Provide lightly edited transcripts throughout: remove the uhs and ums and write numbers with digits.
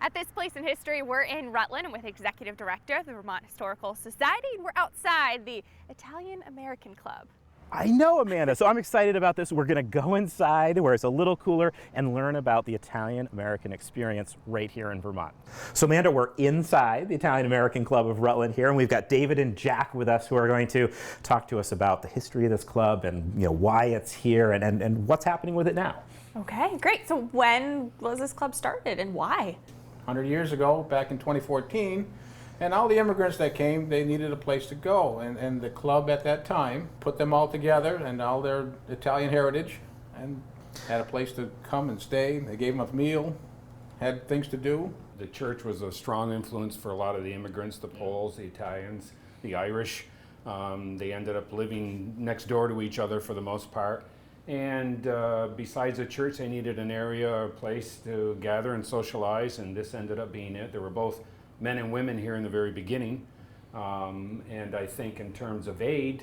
At this place in history, we're in Rutland with Executive Director of the Vermont Historical Society, and we're outside the Italian American Club. I know, Amanda, so I'm excited about this. We're going to go inside where it's a little cooler and learn about the Italian American experience right here in Vermont. So Amanda, we're inside the Italian American Club of Rutland here, and we've got David and Jack with us who are going to talk to us about the history of this club and why it's here and what's happening with it now. Okay, great. So when was this club started and why? 100 years ago, back in 2014, and all the immigrants that came, they needed a place to go, and the club at that time put them all together and all their Italian heritage and had a place to come and stay. They gave them a meal, had things to do. The church was a strong influence for a lot of the immigrants, the Poles, the Italians, the Irish. They ended up living next door to each other for the most part. And besides the church, they needed an area or a place to gather and socialize, and this ended up being it. There were both men and women here in the very beginning, and I think in terms of aid,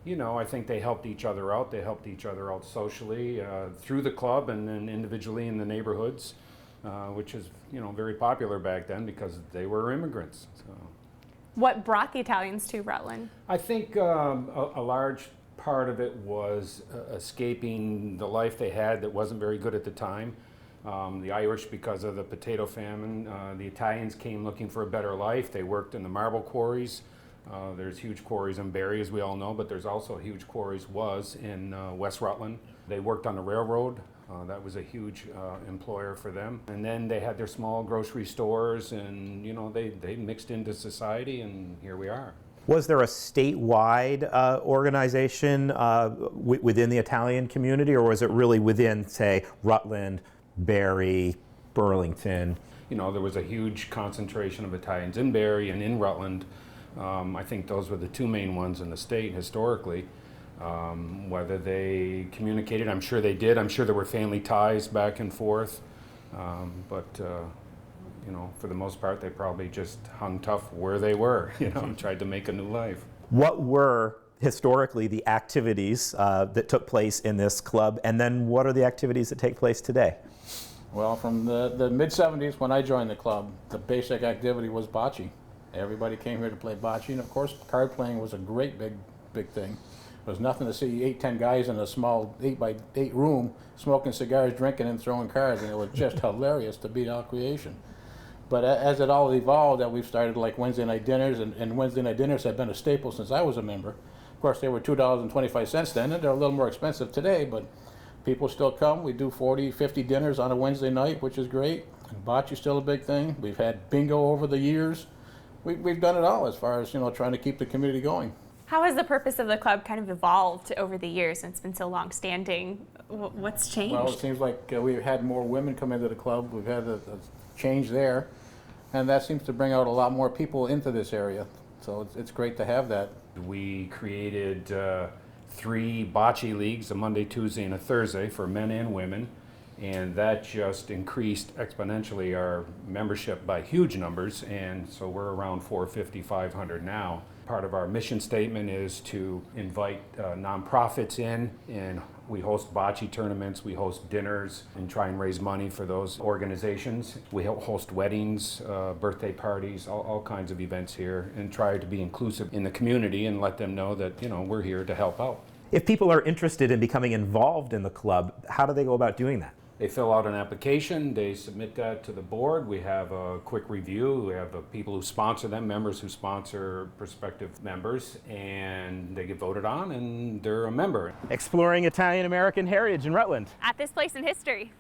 I think they helped each other out. They helped each other out socially through the club and then individually in the neighborhoods, which is very popular back then because they were immigrants. So. What brought the Italians to Rutland? I think a large part of it was escaping the life they had that wasn't very good at the time. The Irish, because of the potato famine, the Italians came looking for a better life. They worked in the marble quarries. There's huge quarries in Barrie, as we all know, but there's also huge quarries in West Rutland. They worked on the railroad. That was a huge employer for them. And then they had their small grocery stores, and they mixed into society, and here we are. Was there a statewide organization within the Italian community, or was it really within, say, Rutland, Barrie, Burlington? There was a huge concentration of Italians in Barrie and in Rutland. I think those were the two main ones in the state historically. Whether they communicated, I'm sure they did. I'm sure there were family ties back and forth. But for the most part, they probably just hung tough where they were, and tried to make a new life. What were historically the activities that took place in this club, and then what are the activities that take place today? Well, from the mid-70s when I joined the club, the basic activity was bocce. Everybody came here to play bocce, and of course card playing was a great big thing. There was nothing to see 8-10 guys in a small 8x8 room smoking cigars, drinking, and throwing cards, and it was just hilarious to beat all creation. But as it all evolved, that we've started like Wednesday night dinners, and Wednesday night dinners have been a staple since I was a member. Of course, they were $2.25 then, and they're a little more expensive today, but people still come. We do 40, 50 dinners on a Wednesday night, which is great. And bocce's still a big thing. We've had bingo over the years. We've done it all as far as trying to keep the community going. How has the purpose of the club kind of evolved over the years, and it's been so long-standing? What's changed? Well, it seems like we've had more women come into the club. We've had a change there, and that seems to bring out a lot more people into this area. So it's great to have that. We created 3 bocce leagues, a Monday, Tuesday, and a Thursday for men and women, and that just increased exponentially our membership by huge numbers, and so we're around 450, 500 now. Part of our mission statement is to invite nonprofits in, and we host bocce tournaments, we host dinners, and try and raise money for those organizations. We host weddings, birthday parties, all kinds of events here, and try to be inclusive in the community and let them know that we're here to help out. If people are interested in becoming involved in the club, how do they go about doing that? They fill out an application, they submit that to the board, we have a quick review, we have people who sponsor them, members who sponsor prospective members, and they get voted on and they're a member. Exploring Italian American heritage in Rutland. At this place in history.